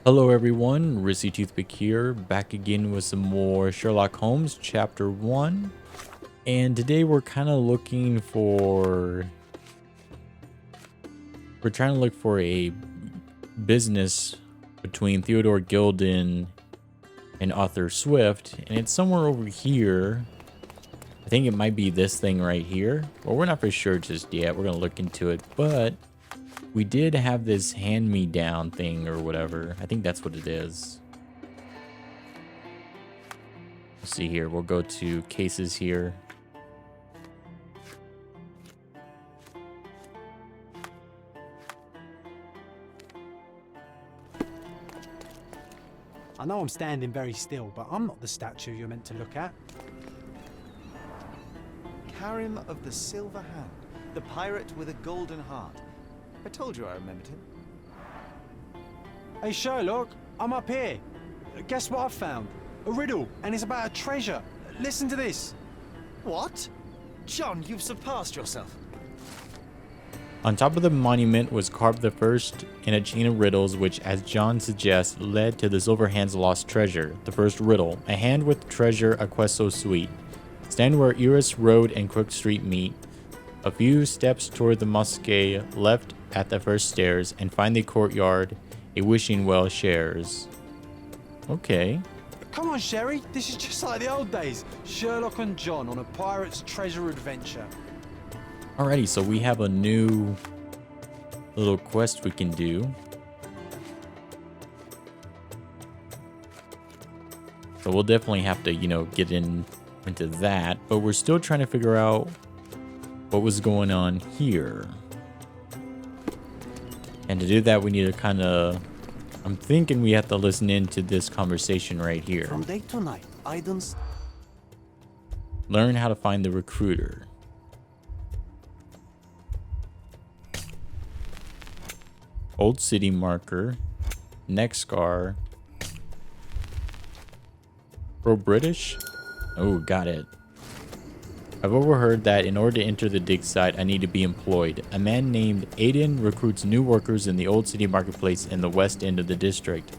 Hello everyone, Rissy Toothpick here, back again with some more Sherlock Holmes Chapter One. And today we're kind of looking for... We're trying to look for a business between Theodore Gilden and Arthur Swift. And it's somewhere over here. I think it might be this thing right here. Well, we're not for sure just yet. We're going to look into it. But we did have this hand-me-down thing or whatever. I think that's what it is. Let's see here. We'll go to cases here. I know I'm standing very still, but I'm not the statue you're meant to look at. Karim of the Silver Hand, the pirate with a golden heart. I told you I remembered him. Hey Sherlock, I'm up here. Guess what I've found? A riddle, and it's about a treasure. Listen to this. What? John, you've surpassed yourself. On top of the monument was carved the first in a chain of riddles which, as John suggests, led to the Silver Hand's lost treasure. The first riddle: a hand with treasure, a quest so sweet. Stand where Eris Road and Crook Street meet. A few steps toward the mosque, left at the first stairs, and find the courtyard a wishing well shares. Okay. Come on, Sherry. This is just like the old days. Sherlock and John on a pirate's treasure adventure. Alrighty, so we have a new little quest we can do. So we'll definitely have to, get into that. But we're still trying to figure out what was going on here. And to do that, we need to kind of... I'm thinking we have to listen into this conversation right here. From day to night, I don't... Learn how to find the recruiter. Old City Marker. Neck Scar. Pro-British? Oh, got it. I've overheard that in order to enter the dig site, I need to be employed. A man named Aiden recruits new workers in the Old City Marketplace in the west end of the district.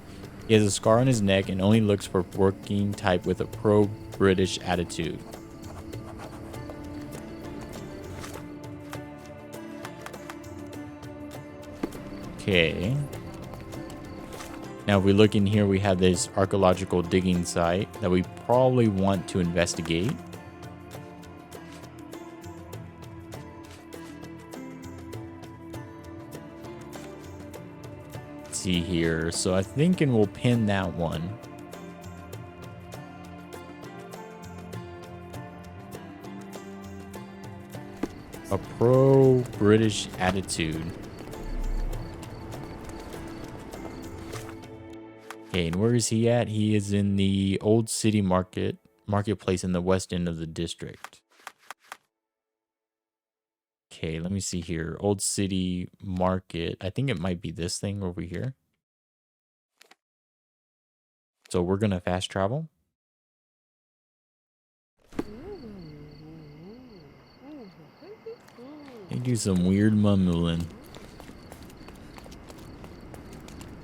He has a scar on his neck and only looks for working type with a pro-British attitude. Okay. Now, if we look in here, we have this archaeological digging site that we probably want to investigate. Let's see here. So I'm thinking we'll pin that one. A pro-British attitude. Okay, and where is he at? He is in the Old City Marketplace in the west end of the district. Okay, let me see here. Old City Market. I think it might be this thing over here. So we're going to fast travel. They do some weird mumbling.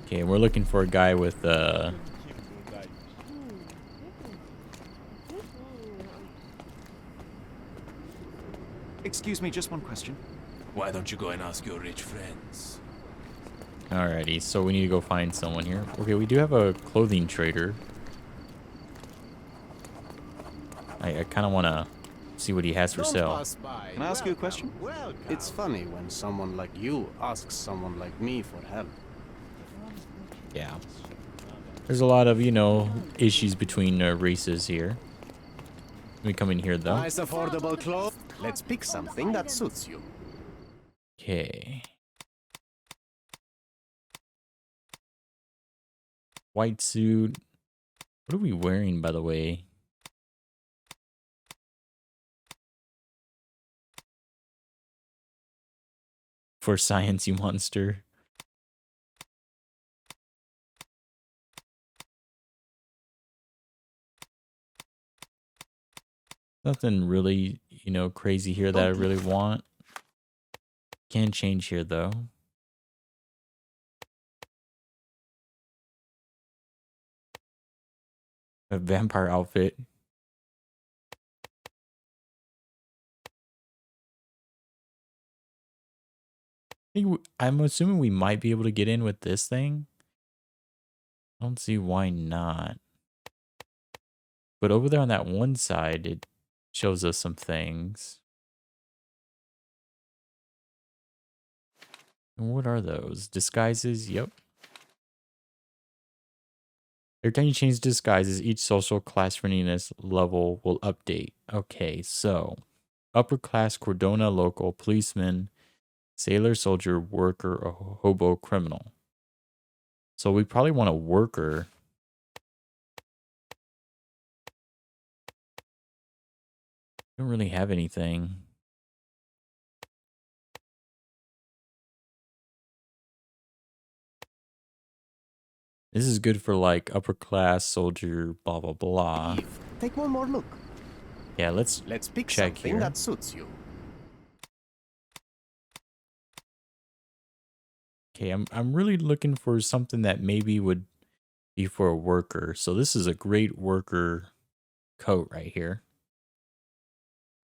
Okay, we're looking for a guy with Excuse me, just one question. Why don't you go and ask your rich friends? Alrighty, so we need to go find someone here. Okay, we do have a clothing trader. I kind of want to see what he has for sale. Can I ask you a question? It's funny when someone like you asks someone like me for help. Yeah. There's a lot of, issues between races here. Let me come in here, though. Nice affordable clothes. Let's pick something that suits you. Okay. White suit. What are we wearing, by the way? For science, you monster. Nothing really, crazy here that I really want. Can change here, though. A vampire outfit. I'm assuming we might be able to get in with this thing. I don't see why not. But over there on that one side, it shows us some things. And what are those? Disguises? Yep. Every time you change disguises, each social class readiness level will update. Okay, so upper class Cordona local, policeman, sailor, soldier, worker, or hobo, criminal. So we probably want a worker. Don't really have anything. This is good for like upper class soldier, blah blah blah. Eve, take one more look. Yeah, let's pick check something here. that suits you. Okay, I'm really looking for something that maybe would be for a worker. So this is a great worker coat right here.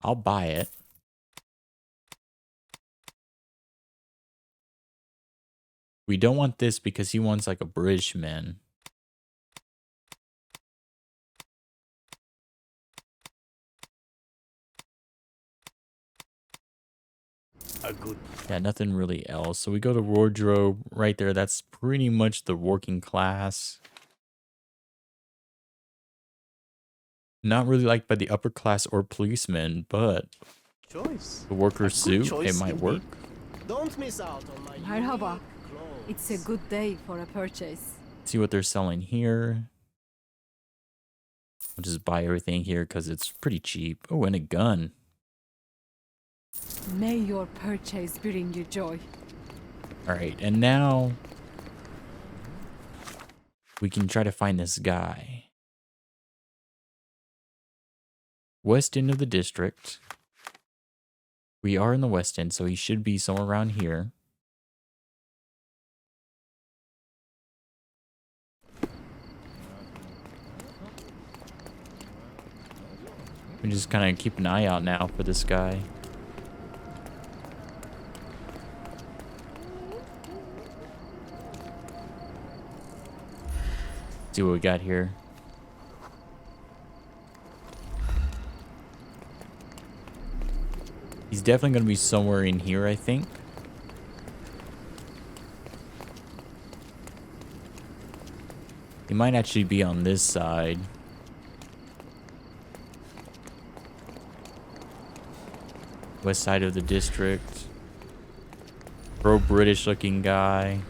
I'll buy it. We don't want this because he wants like a British man. A good. Yeah, nothing really else. So we go to wardrobe right there. That's pretty much the working class. Not really liked by the upper class or policemen, but Choice. the worker A good suit, it choice might indeed. work. Don't miss out on my Merhaba. unique clothes. It's a good day for a purchase. See what they're selling here. I'll just buy everything here because it's pretty cheap. Oh, and a gun. May your purchase bring you joy. All right, and now we can try to find this guy. West end of the district. We are in the west end, so he should be somewhere around here. We just kind of keep an eye out now for this guy. See what we got here. He's definitely going to be somewhere in here, I think. He might actually be on this side. West side of the district. Pro-British looking guy.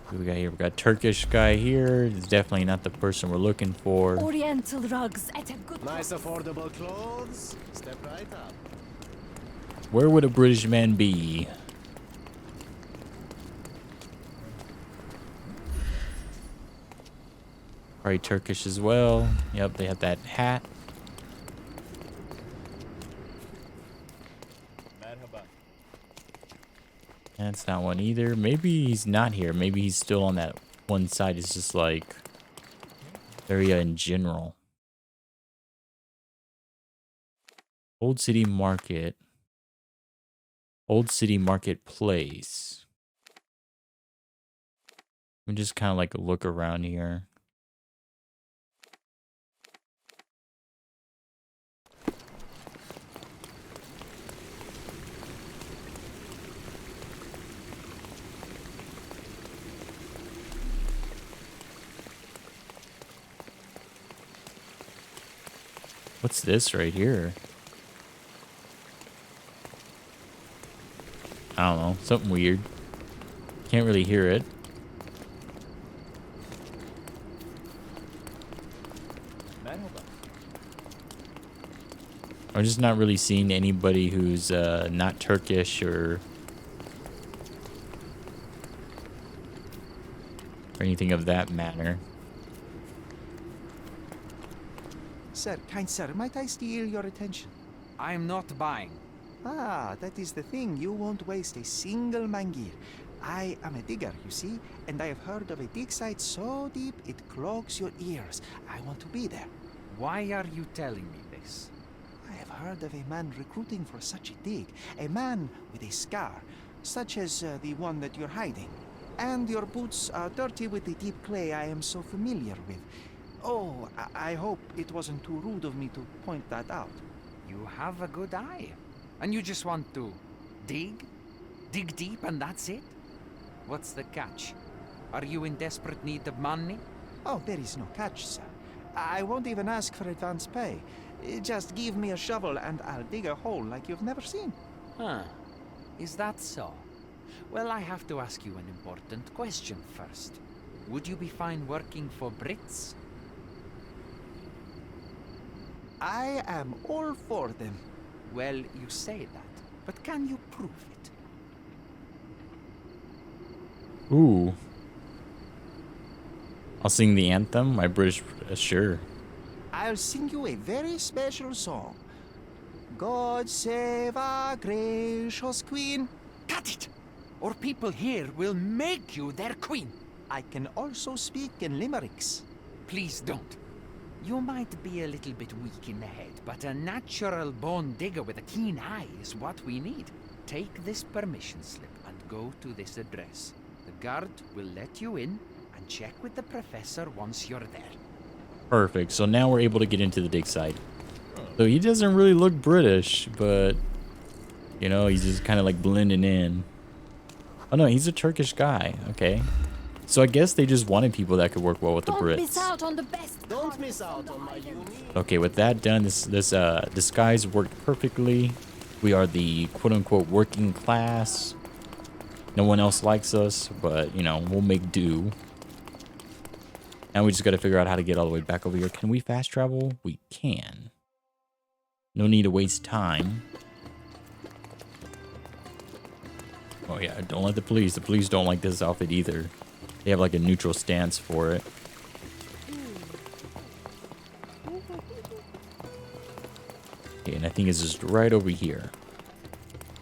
What we got here? We got Turkish guy here. It's definitely not the person we're looking for. Oriental rugs at a good Nice price. affordable clothes. Step right up. Where would a British man be? Probably Turkish as well. Yep, they have that hat. That's not one either. Maybe he's not here. Maybe he's still on that one side. It's just like area in general. Old City Market. Old City Marketplace. We just kind of like look around here. What's this right here? I don't know. Something weird. Can't really hear it. I'm just not really seeing anybody who's not Turkish or anything of that manner. Sir, kind sir, might I steal your attention? I am not buying. Ah, that is the thing. You won't waste a single mangir. I am a digger, you see, and I have heard of a dig site so deep it clogs your ears. I want to be there. Why are you telling me this? I have heard of a man recruiting for such a dig. A man with a scar, such as the one that you're hiding. And your boots are dirty with the deep clay I am so familiar with. Oh, I hope it wasn't too rude of me to point that out. You have a good eye. And you just want to dig? Dig deep and that's it? What's the catch? Are you in desperate need of money? Oh, there is no catch, sir. I won't even ask for advance pay. Just give me a shovel and I'll dig a hole like you've never seen. Huh. Is that so? Well, I have to ask you an important question first. Would you be fine working for Brits? I am all for them. Well, you say that, but can you prove it? Ooh. I'll sing the anthem, my British, sure. I'll sing you a very special song. God save our gracious queen. Cut it! Or people here will make you their queen. I can also speak in limericks. Please don't. You might be a little bit weak in the head, but a natural-born digger with a keen eye is what we need. Take this permission slip and go to this address. The guard will let you in and check with the professor once you're there. Perfect. So now we're able to get into the dig site. So he doesn't really look British, but you know, he's just kind of like blending in. Oh no, he's a Turkish guy. Okay. So I guess they just wanted people that could work well with the Don't Brits. miss out on the best. Don't miss out on my unique. Okay, with that done, this disguise worked perfectly. We are the quote-unquote working class. No one else likes us, but you know, we'll make do. Now we just got to figure out how to get all the way back over here. Can we fast travel? We can. No need to waste time. Oh yeah, don't let the police. The police don't like this outfit either. They have like a neutral stance for it. Okay, and I think it's just right over here.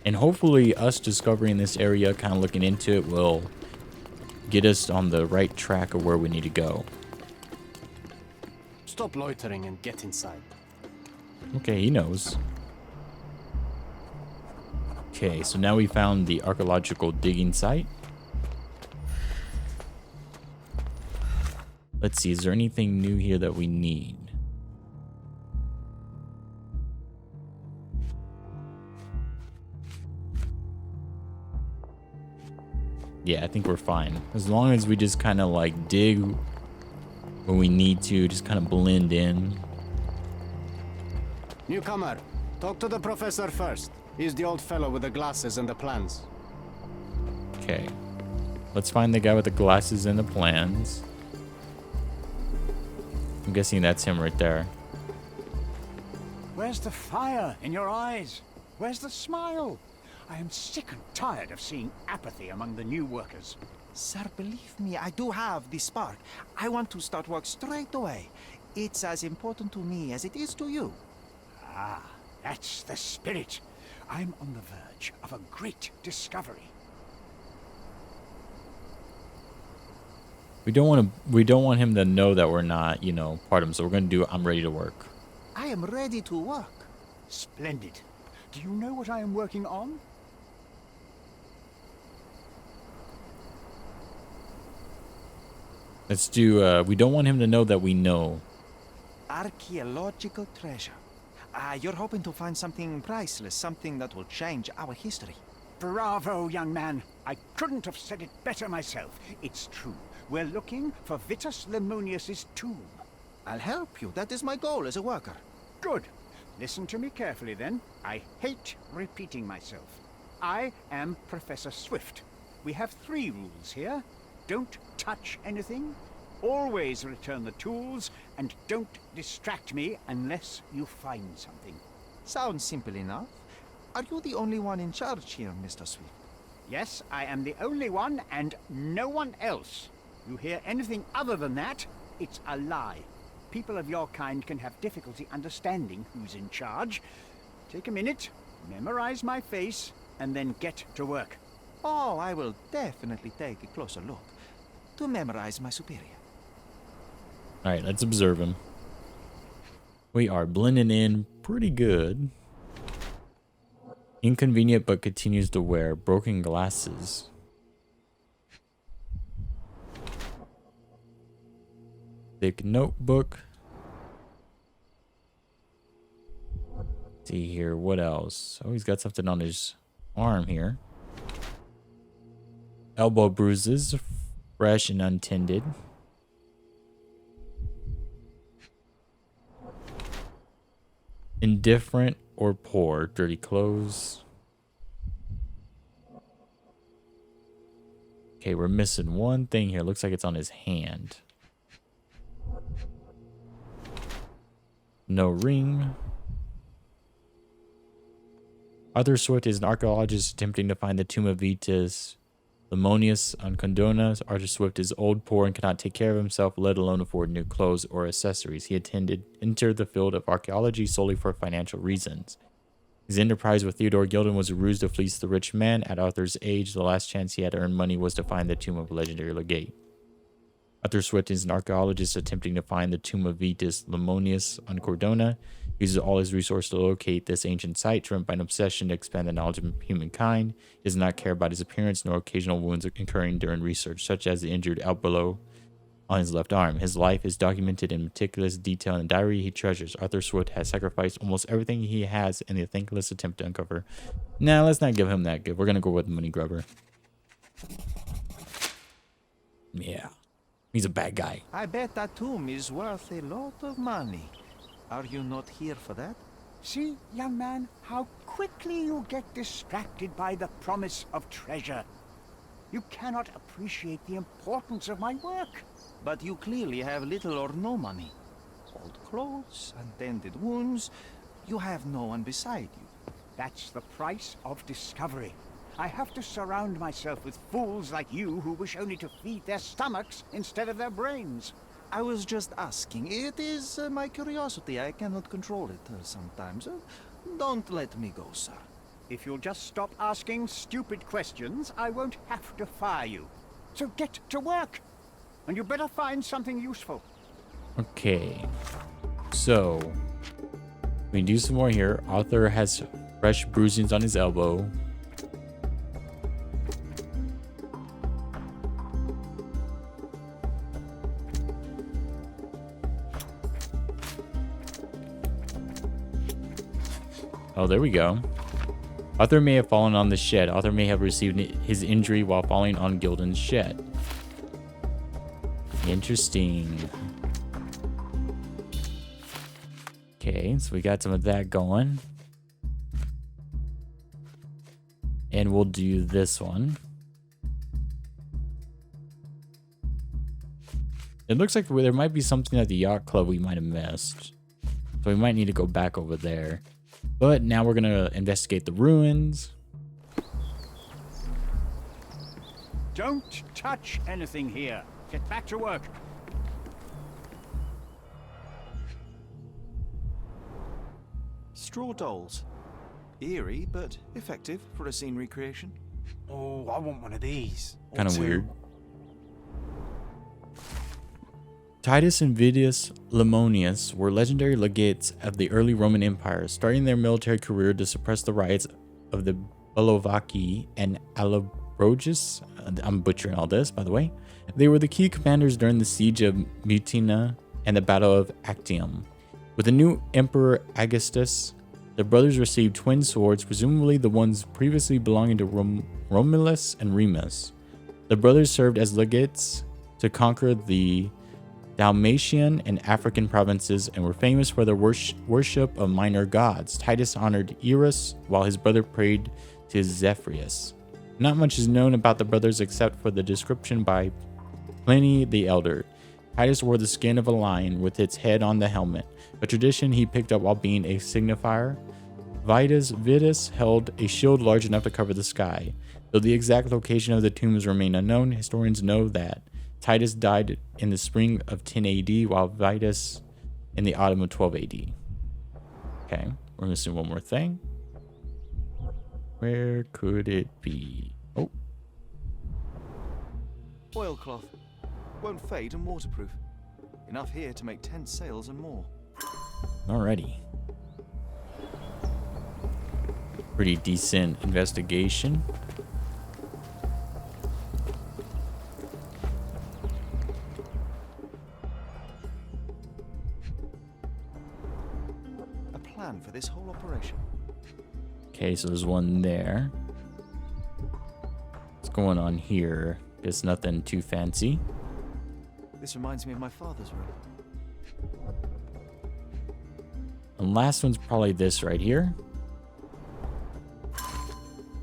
And hopefully us discovering this area, kind of looking into it, will get us on the right track of where we need to go. Stop loitering and get inside. Okay, he knows. Okay, so now we found the archaeological digging site. Let's see, is there anything new here that we need? Yeah, I think we're fine. As long as we just kind of like dig when we need to, just kind of blend in. Newcomer, talk to the professor first. He's the old fellow with the glasses and the plans. Okay. Let's find the guy with the glasses and the plans. I'm guessing that's him right there. Where's the fire in your eyes? Where's the smile? I am sick and tired of seeing apathy among the new workers. Sir, believe me, I do have the spark. I want to start work straight away. It's as important to me as it is to you. Ah, that's the spirit. I'm on the verge of a great discovery. We don't want him to know that we're not, you know, part of him. So we're gonna do I'm ready to work. I am ready to work. Splendid. Do you know what I am working on? Let's do we don't want him to know that we know. Archeological treasure. You're hoping to find something priceless, something that will change our history. Bravo, young man. I couldn't have said it better myself. It's true. We're looking for Vitus Lemonius's tomb. I'll help you. That is my goal as a worker. Good. Listen to me carefully then. I hate repeating myself. I am Professor Swift. We have 3 rules here. Don't touch anything, always return the tools, and don't distract me unless you find something. Sounds simple enough. Are you the only one in charge here, Mr. Swift? Yes, I am the only one and no one else. You hear anything other than that, it's a lie. People of your kind can have difficulty understanding who's in charge. Take a minute, Memorize my face and then get to work. Oh, I will definitely take a closer look to memorize my superior. All right, let's observe him. We are blending in pretty good. Inconvenient, but continues to wear broken glasses. Thick notebook. See here, what else? Oh, he's got something on his arm here. Elbow bruises, fresh and untended. Indifferent or poor, dirty clothes. Okay, we're missing one thing here. Looks like it's on his hand. No ring. Arthur Swift is an archaeologist attempting to find the tomb of Vitus Lemonius on Cordona. Arthur Swift is old, poor, and cannot take care of himself, let alone afford new clothes or accessories. He entered the field of archaeology solely for financial reasons. His enterprise with Theodore Gilden was a ruse to fleece the rich man. At Arthur's age, the last chance he had to earn money was to find the tomb of a legendary legate. Arthur Swift is an archaeologist attempting to find the tomb of Vitus Lemonius on Cordona. He uses all his resources to locate this ancient site, driven by an obsession to expand the knowledge of humankind. He does not care about his appearance nor occasional wounds occurring during research, such as the injured elbow on his left arm. His life is documented in meticulous detail in a diary he treasures. Arthur Swift has sacrificed almost everything he has in the thankless attempt to uncover. Nah, let's not give him that gift. We're going to go with Money Grubber. Yeah. He's a bad guy. I bet that tomb is worth a lot of money. Are you not here for that? See, young man, how quickly you get distracted by the promise of treasure. You cannot appreciate the importance of my work. But you clearly have little or no money. Old clothes, untended wounds. You have no one beside you. That's the price of discovery. I have to surround myself with fools like you who wish only to feed their stomachs instead of their brains. I was just asking. It is my curiosity. I cannot control it sometimes. Don't let me go, sir. If you'll just stop asking stupid questions, I won't have to fire you. So get to work. And you better find something useful. Okay. So, we can do some more here. Arthur has fresh bruisings on his elbow. Oh, there we go. Arthur may have fallen on the shed. Arthur may have received his injury while falling on Gilden's shed. Interesting. Okay, so we got some of that going. And we'll do this one. It looks like there might be something at the yacht club we might have missed. So we might need to go back over there. But now we're going to investigate the ruins. Don't touch anything here. Get back to work. Straw dolls. Eerie, but effective for a scene recreation. Oh, I want one of these. Or Kind of two. weird. Titus and Vitus Lemonius were legendary legates of the early Roman Empire, starting their military career to suppress the riots of the Bellovaci and Allobroges. I'm butchering all this, by the way. They were the key commanders during the siege of Mutina and the Battle of Actium. With the new Emperor Augustus, the brothers received twin swords, presumably the ones previously belonging to Romulus and Remus. The brothers served as legates to conquer the Dalmatian and African provinces and were famous for their worship of minor gods. Titus honored Eros while his brother prayed to Zephyrius. Not much is known about the brothers except for the description by Pliny the Elder. Titus wore the skin of a lion with its head on the helmet, a tradition he picked up while being a signifier. Vitus held a shield large enough to cover the sky. Though the exact location of the tombs remain unknown, historians know that Titus died in the spring of 10 AD, while Vitus in the autumn of 12 AD. Okay, we're missing one more thing. Where could it be? Oh, Oilcloth. Won't fade and waterproof. Enough here to make 10 sails and more. alrighty. Pretty decent investigation. A plan for this whole operation. Okay, so there's one there. What's going on here? It's nothing too fancy. This reminds me of my father's room. And last one's probably this right here.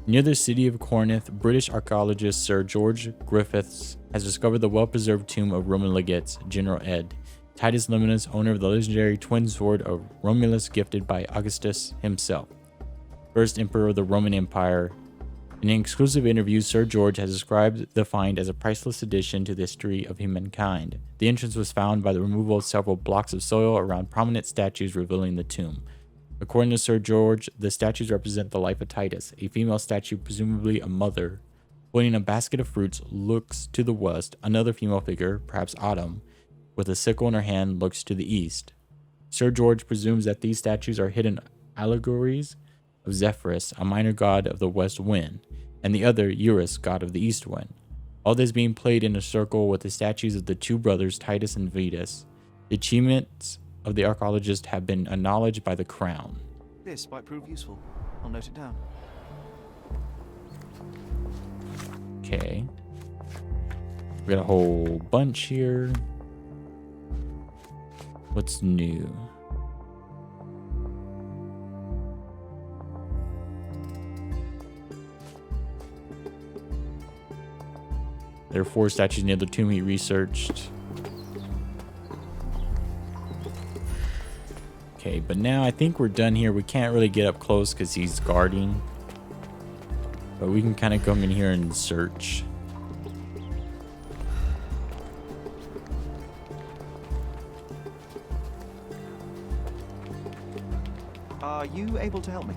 Near the city of Corinth, British archaeologist Sir George Griffiths has discovered the well-preserved tomb of Roman legate General Ed Titus Liminus, owner of the legendary twin sword of Romulus gifted by Augustus himself, first emperor of the Roman Empire. In an exclusive interview, Sir George has described the find as a priceless addition to the history of humankind. The entrance was found by the removal of several blocks of soil around prominent statues revealing the tomb. According to Sir George, the statues represent the life of Titus. A female statue, presumably a mother, holding a basket of fruits, looks to the west. Another female figure, perhaps Autumn, with a sickle in her hand, looks to the east. Sir George presumes that these statues are hidden allegories of Zephyrus, a minor god of the west wind, and the other, Eurus, god of the east wind. All this being played in a circle with the statues of the two brothers, Titus and Vetus. The achievements of the archaeologist have been acknowledged by the crown. This might prove useful. I'll note it down. Okay. We got a whole bunch here. What's new? There are 4 statues near the tomb he researched. Okay, but now I think we're done here. We can't really get up close because he's guarding. But we can kind of come in here and search. Are you able to help me?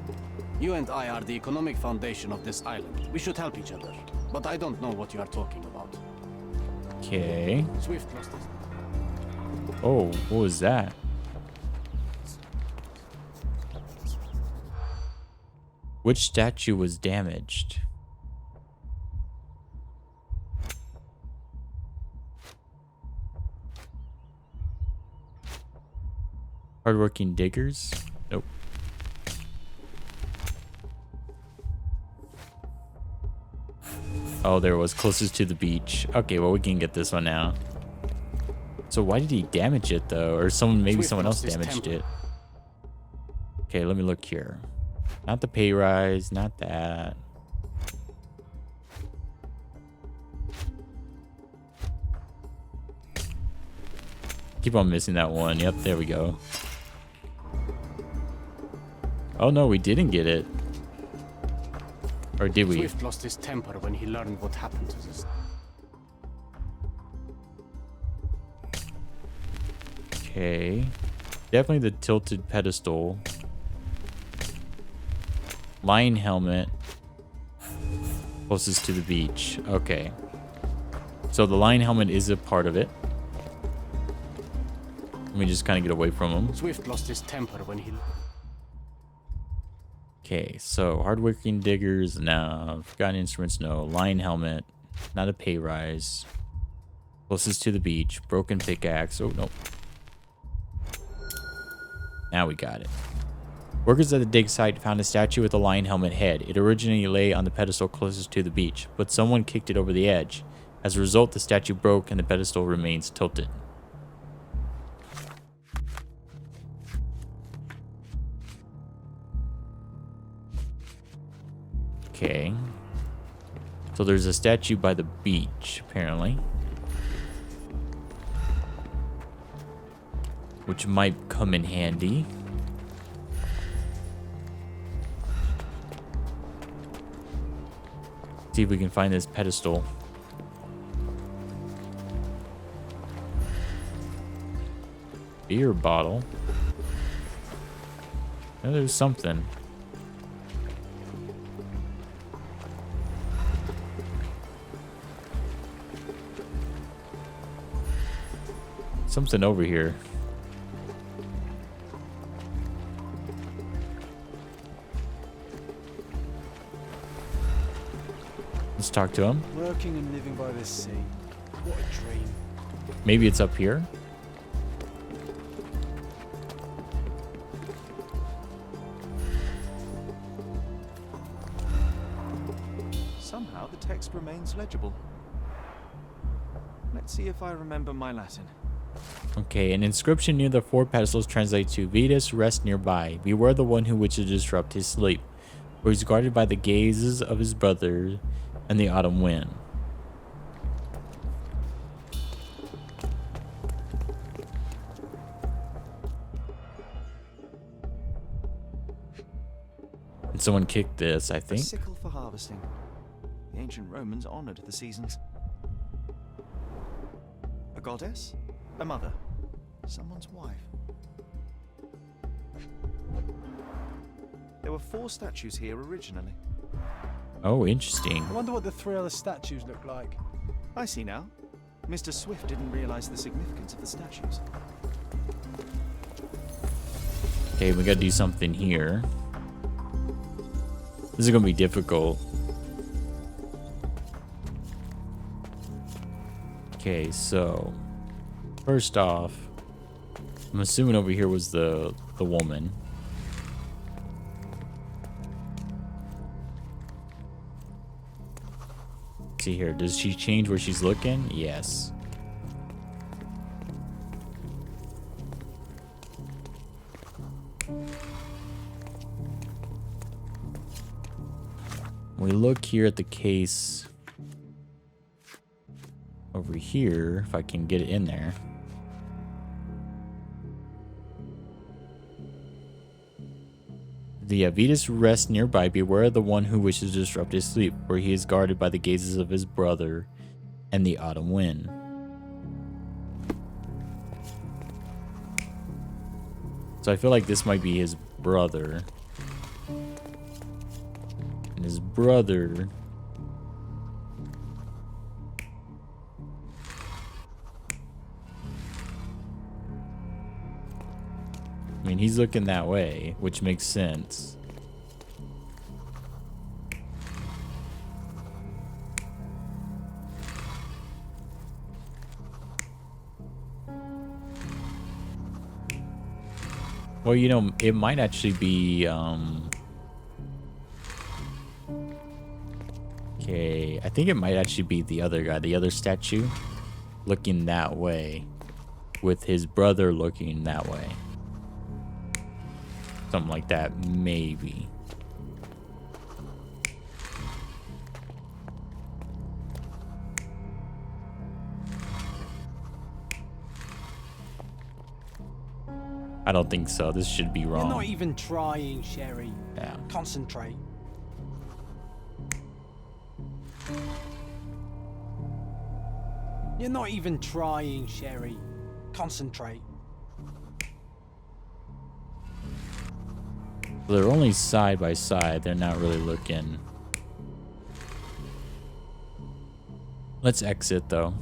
You and I are the economic foundation of this island. We should help each other. But I don't know what you are talking about. Okay. Swift lost his... Oh, what was that? Which statue was damaged? Hardworking diggers? Nope. Oh, there it was, closest to the beach. Okay, well, we can get this one now. So why did he damage it, though? Or maybe someone else damaged it. Okay, let me look here. Not the pay rise, not that. Keep on missing that one. Yep, there we go. Oh no, we didn't get it. Or did we? Swift lost his temper when he learned what happened to this. Okay. Definitely the tilted pedestal. Lion helmet. Closest to the beach. Okay. So the lion helmet is a part of it. Let me just kind of get away from him. Swift lost his temper when he... Okay, so hardworking diggers, no. Forgotten instruments, no. Lion helmet, not a pay rise. Closest to the beach. Broken pickaxe. Oh, no. Now we got it. Workers at the dig site found a statue with a lion helmet head. It originally lay on the pedestal closest to the beach, but someone kicked it over the edge. As a result, the statue broke and the pedestal remains tilted. Okay. So there's a statue by the beach, apparently. Which might come in handy. See if we can find this pedestal. Beer bottle. Oh, there's something. Something over here. Let's talk to him. Working and living by the sea. What a dream. Maybe it's up here. Somehow the text remains legible. Let's see if I remember my Latin. Okay, an inscription near the four pedestals translates to Vetus, rest nearby. Beware the one who wishes to disrupt his sleep, for he's guarded by the gazes of his brother and the autumn wind. And someone kicked this, I A think. sickle for harvesting. The ancient Romans honored the seasons. A goddess? A mother? Someone's wife? There were 4 statues here originally. Oh, interesting. I wonder what the 3 other statues look like. I see now. Mr. Swift didn't realize the significance of the statues. Okay, we gotta do something here. This is gonna be difficult. Okay, so first off, I'm assuming over here was the woman. See here, does she change where she's looking? Yes. We look here at the case over here, if I can get it in there. The Vetus rests nearby. Beware of the one who wishes to disrupt his sleep, for he is guarded by the gazes of his brother and the autumn wind. So I feel like this might be his brother. And his brother... I mean, he's looking that way, which makes sense. Well, you know, it might actually be, okay, I think it might actually be the other guy, the other statue, looking that way, with his brother looking that way. Something like that, maybe. I don't think so. This should be wrong. You're not even trying, Sherry. Yeah. Concentrate. You're not even trying, Sherry. Concentrate. They're only side by side. They're not really looking. Let's exit, though.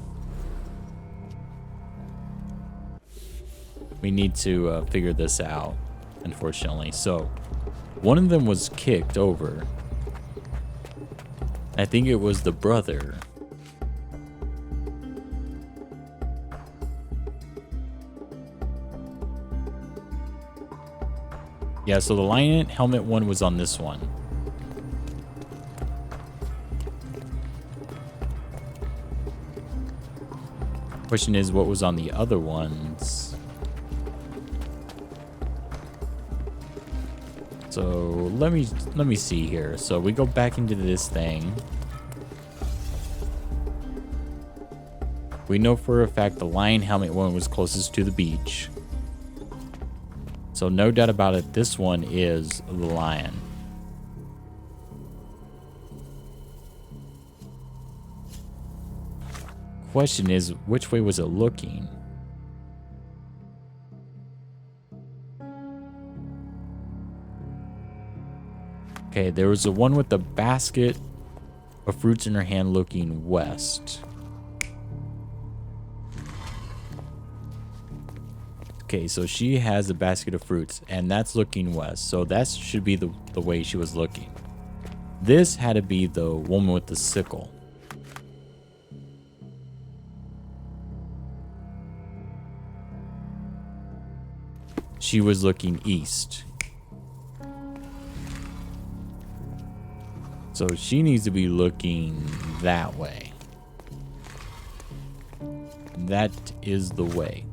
We need to figure this out, unfortunately. So, one of them was kicked over. I think it was the brother. Yeah, so the lion helmet one was on this one. Question is, what was on the other ones? So let me see here. So we go back into this thing. We know for a fact the lion helmet one was closest to the beach. So no doubt about it, this one is the lion. Question is, which way was it looking? Okay, there was the one with the basket of fruits in her hand looking west. Okay, so she has a basket of fruits, and that's looking west. So that should be the way she was looking. This had to be the woman with the sickle. She was looking east. So she needs to be looking that way. That is the way.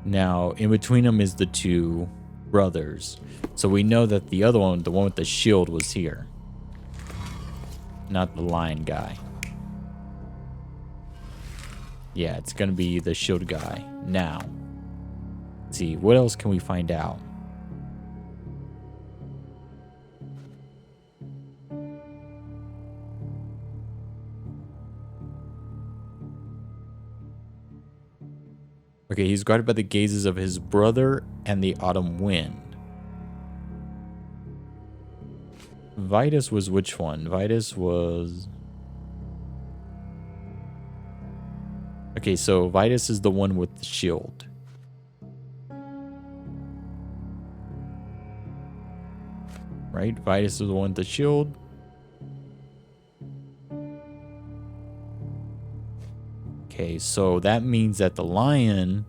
Now, in between them is the two brothers. So we know that the other one, the one with the shield, was here. Not the lion guy. Yeah, it's gonna be the shield guy. Now, let's see, what else can we find out? Okay, he's guarded by the gazes of his brother and the autumn wind. Vitus was which one? Vitus was... Okay, so Vitus is the one with the shield. Right? Vitus is the one with the shield. Okay, so that means that the lion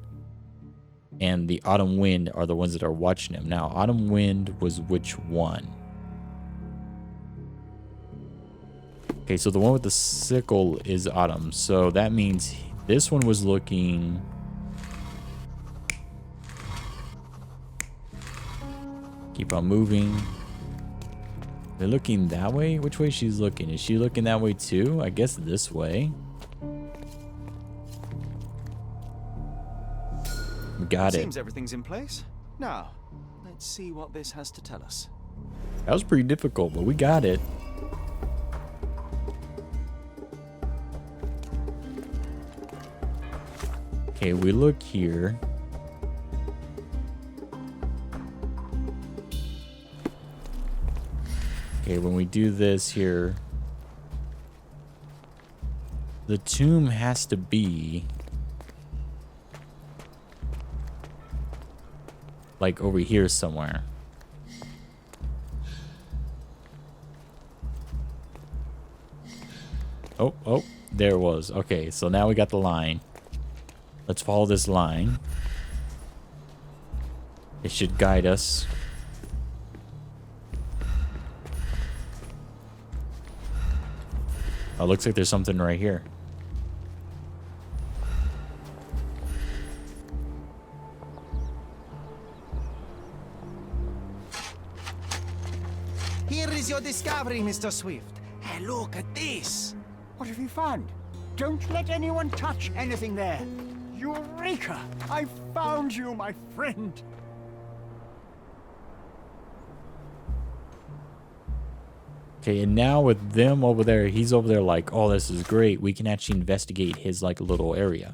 and the autumn wind are the ones that are watching him. Now, autumn wind was which one? Okay, so the one with the sickle is autumn. So that means this one was looking... Keep on moving. They're looking that way? Which way she's looking? Is she looking that way too? I guess this way. Got it. Seems everything's in place. Now, let's see what this has to tell us. That was pretty difficult, but we got it. Okay, we look here. Okay, when we do this here, the tomb has to be like over here somewhere. Oh, there it was. Okay, so now we got the line. Let's follow this line. It should guide us. Oh, looks like there's something right here. Here is your discovery, Mr. Swift. Hey, look at this. What have you found? Don't let anyone touch anything there. Eureka! I found you, my friend. Okay, and now with them over there, he's over there like, oh, this is great. We can actually investigate his like little area.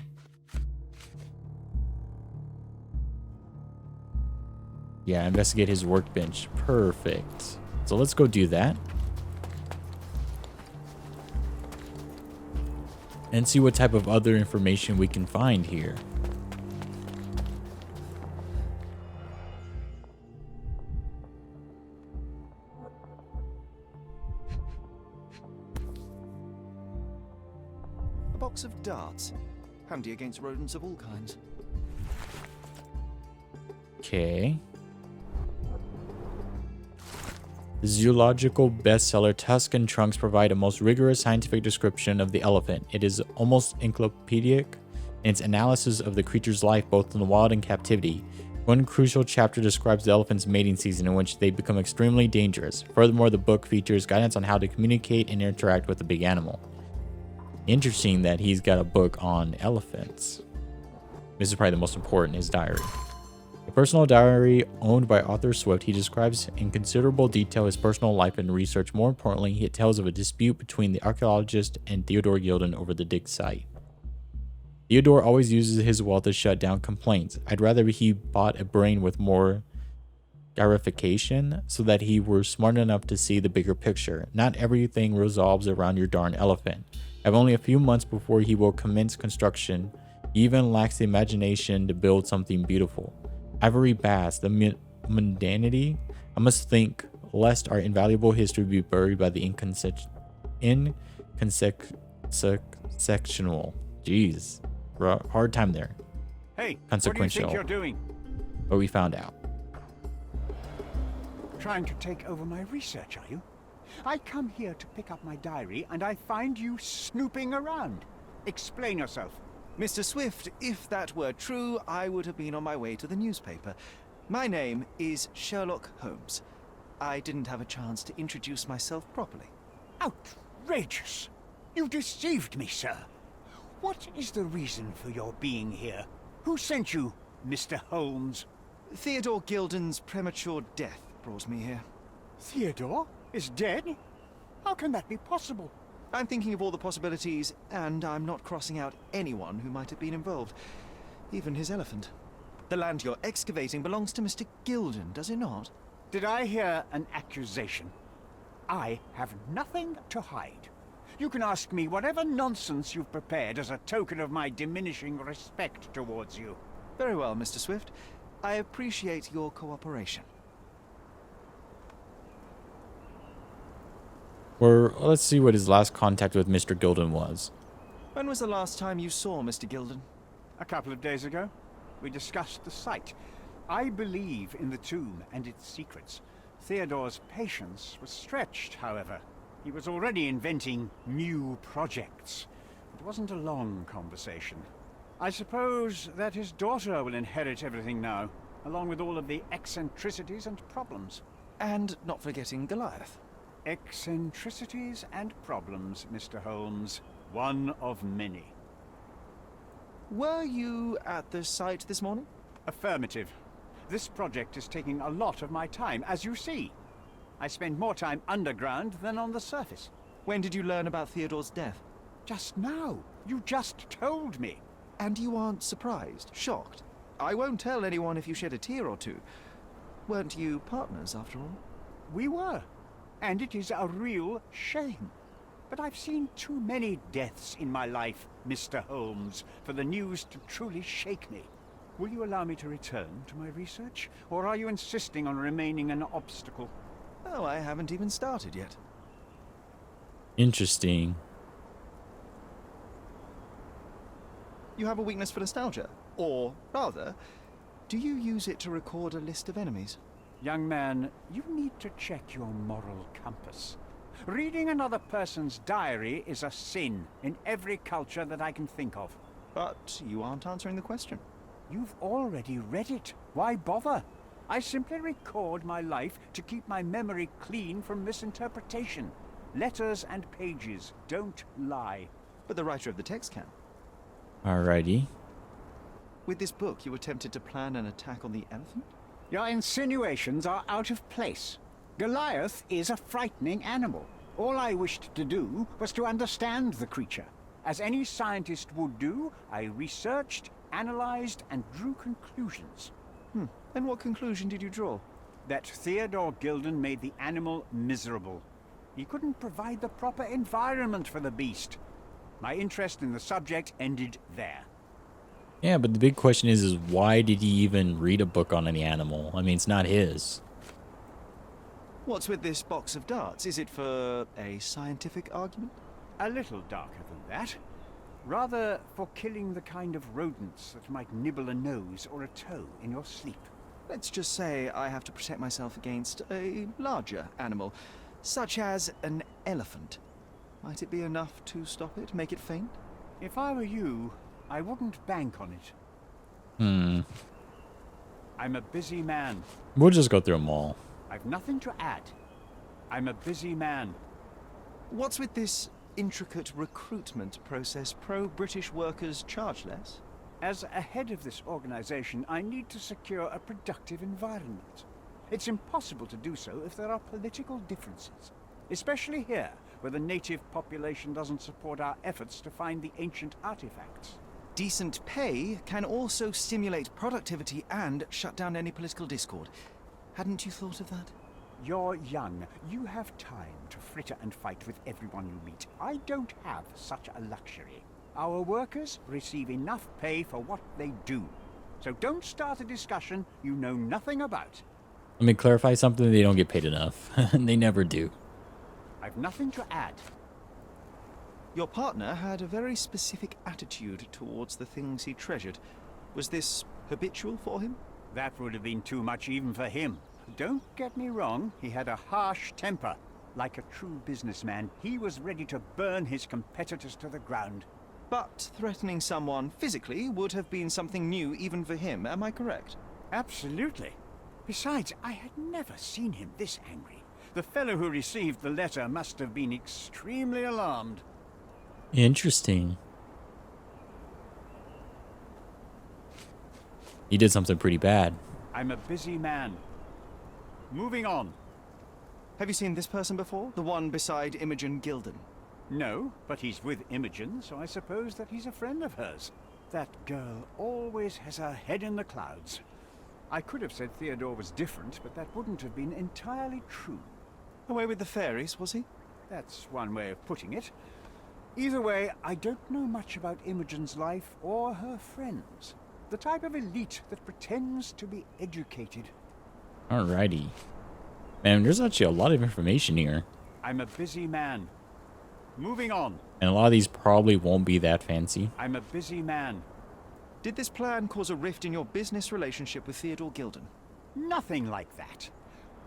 Yeah, investigate his workbench. Perfect. So let's go do that. And see what type of other information we can find here. A box of darts. Handy against rodents of all kinds. Okay. The zoological bestseller Tuscan Trunks provide a most rigorous scientific description of the elephant. It is almost encyclopedic in its analysis of the creature's life both in the wild and captivity. One crucial chapter describes the elephant's mating season in which they become extremely dangerous. Furthermore, the book features guidance on how to communicate and interact with the big animal. Interesting that he's got a book on elephants. This is probably the most important, his diary. A personal diary owned by author Swift, he describes in considerable detail his personal life and research. More importantly, it tells of a dispute between the archaeologist and Theodore Gildan over the dig site. Theodore always uses his wealth to shut down complaints. I'd rather he bought a brain with more scarification so that he were smart enough to see the bigger picture. Not everything revolves around your darn elephant. I've only a few months before he will commence construction. He even lacks the imagination to build something beautiful. Ivory baths, the mundanity. I must think, lest our invaluable history be buried by the inconsequential. Jeez, hard time there. Hey, Consequential. what do you think you're doing? But we found out. Trying to take over my research, are you? I come here to pick up my diary, and I find you snooping around. Explain yourself. Mr. Swift, if that were true, I would have been on my way to the newspaper. My name is Sherlock Holmes. I didn't have a chance to introduce myself properly. Outrageous! You deceived me, sir. What is the reason for your being here? Who sent you, Mr. Holmes? Theodore Gilden's premature death brought me here. Theodore is dead? How can that be possible? I'm thinking of all the possibilities, and I'm not crossing out anyone who might have been involved. Even his elephant. The land you're excavating belongs to Mr. Gilden, does it not? Did I hear an accusation? I have nothing to hide. You can ask me whatever nonsense you've prepared as a token of my diminishing respect towards you. Very well, Mr. Swift. I appreciate your cooperation. Or let's see what his last contact with Mr. Gilden was. When was the last time you saw Mr. Gilden? A couple of days ago, we discussed the site. I believe in the tomb and its secrets. Theodore's patience was stretched, however. He was already inventing new projects. It wasn't a long conversation. I suppose that his daughter will inherit everything now, along with all of the eccentricities and problems. And not forgetting Goliath. Eccentricities and problems, Mr. Holmes. One of many. Were you at the site this morning? Affirmative. This project is taking a lot of my time, as you see. I spend more time underground than on the surface. When did you learn about Theodore's death? Just now. You just told me. And you aren't surprised, shocked? I won't tell anyone if you shed a tear or two. Weren't you partners, after all? We were. And it is a real shame. But I've seen too many deaths in my life, Mr. Holmes, for the news to truly shake me. Will you allow me to return to my research? Or are you insisting on remaining an obstacle? Oh, I haven't even started yet. Interesting. You have a weakness for nostalgia? Or, rather, do you use it to record a list of enemies? Young man, you need to check your moral compass. Reading another person's diary is a sin in every culture that I can think of. But you aren't answering the question. You've already read it. Why bother? I simply record my life to keep my memory clean from misinterpretation. Letters and pages don't lie. But the writer of the text can. Alrighty. With this book, you attempted to plan an attack on the elephant? Your insinuations are out of place. Goliath is a frightening animal. All I wished to do was to understand the creature. As any scientist would do, I researched, analyzed, and drew conclusions. And what conclusion did you draw? That Theodore Gilden made the animal miserable. He couldn't provide the proper environment for the beast. My interest in the subject ended there. Yeah, but the big question is why did he even read a book on any animal? I mean, it's not his. What's with this box of darts? Is it for a scientific argument? A little darker than that. Rather for killing the kind of rodents that might nibble a nose or a toe in your sleep. Let's just say I have to protect myself against a larger animal, such as an elephant. Might it be enough to stop it, make it faint? If I were you, I wouldn't bank on it. I'm a busy man. We'll just go through them all. I've nothing to add. I'm a busy man. What's with this intricate recruitment process? Pro-British workers charge less? As a head of this organization, I need to secure a productive environment. It's impossible to do so if there are political differences. Especially here, where the native population doesn't support our efforts to find the ancient artifacts. Decent pay can also stimulate productivity and shut down any political discord. Hadn't you thought of that? You're young. You have time to fritter and fight with everyone you meet. I don't have such a luxury. Our workers receive enough pay for what they do. So don't start a discussion you know nothing about. Let me clarify something. They don't get paid enough. They never do. I've nothing to add. Your partner had a very specific attitude towards the things he treasured. Was this habitual for him? That would have been too much even for him. Don't get me wrong, he had a harsh temper. Like a true businessman, he was ready to burn his competitors to the ground. But threatening someone physically would have been something new even for him, am I correct? Absolutely. Besides, I had never seen him this angry. The fellow who received the letter must have been extremely alarmed. Interesting. He did something pretty bad. I'm a busy man. Moving on. Have you seen this person before? The one beside Imogen Gilden? No, but he's with Imogen, so I suppose that he's a friend of hers. That girl always has her head in the clouds. I could have said Theodore was different, but that wouldn't have been entirely true. Away with the fairies, was he? That's one way of putting it. Either way, I don't know much about Imogen's life or her friends. The type of elite that pretends to be educated. Alrighty. Man, there's actually a lot of information here. I'm a busy man. Moving on. And a lot of these probably won't be that fancy. I'm a busy man. Did this plan cause a rift in your business relationship with Theodore Gilden? Nothing like that.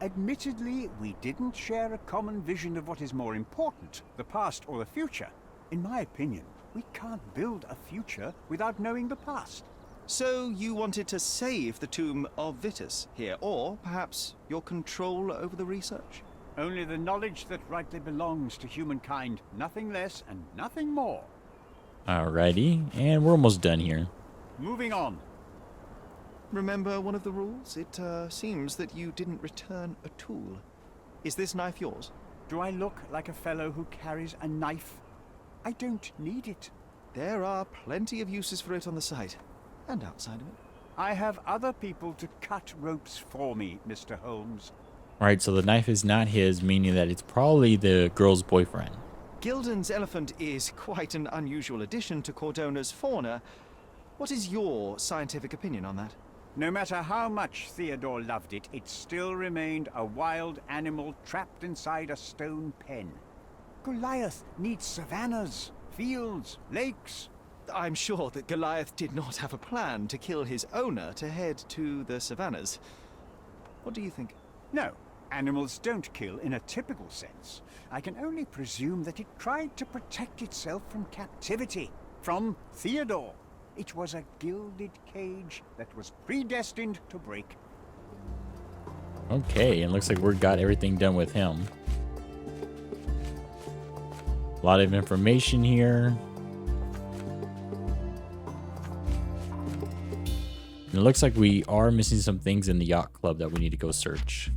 Admittedly, we didn't share a common vision of what is more important, the past or the future. In my opinion, we can't build a future without knowing the past. So you wanted to save the tomb of Vitus here, or perhaps your control over the research? Only the knowledge that rightly belongs to humankind, nothing less and nothing more. Alrighty, and we're almost done here. Moving on. Remember one of the rules? It seems that you didn't return a tool. Is this knife yours? Do I look like a fellow who carries a knife? I don't need it. There are plenty of uses for it on the site, and outside of it. I have other people to cut ropes for me, Mr. Holmes. Alright, so the knife is not his, meaning that it's probably the girl's boyfriend. Gilden's elephant is quite an unusual addition to Cordona's fauna. What is your scientific opinion on that? No matter how much Theodore loved it, it still remained a wild animal trapped inside a stone pen. Goliath needs savannas, fields, lakes. I'm sure that Goliath did not have a plan to kill his owner to head to the savannas. What do you think? No, animals don't kill in a typical sense. I can only presume that it tried to protect itself from captivity, from Theodore. It was a gilded cage that was predestined to break. Okay, and looks like we got everything done with him. A lot of information here. And it looks like we are missing some things in the yacht club that we need to go search.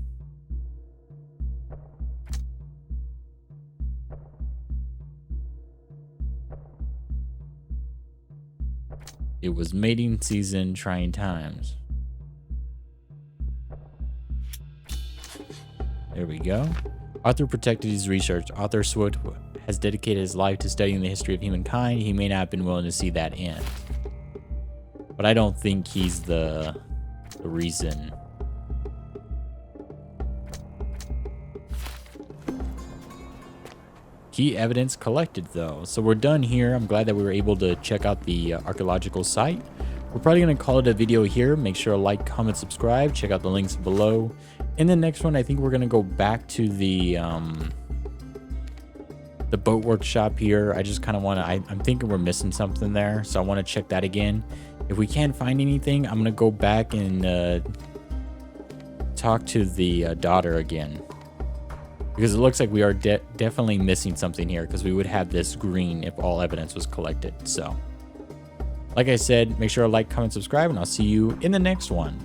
It was mating season, trying times. There we go. Arthur protected his research. Arthur Swift has dedicated his life to studying the history of humankind. He may not have been willing to see that end. But I don't think he's the reason. Key evidence collected though. So we're done here. I'm glad that we were able to check out the archaeological site. We're probably going to call it a video here. Make sure to like, comment, subscribe. Check out the links below. In the next one, I think we're going to go back to the boat workshop here. I just kind of want to, I'm thinking we're missing something there. So I want to check that again. If we can't find anything, I'm going to go back and talk to the daughter again. Because it looks like we are definitely missing something here, because we would have this green if all evidence was collected. So, like I said, make sure to like, comment, subscribe, and I'll see you in the next one.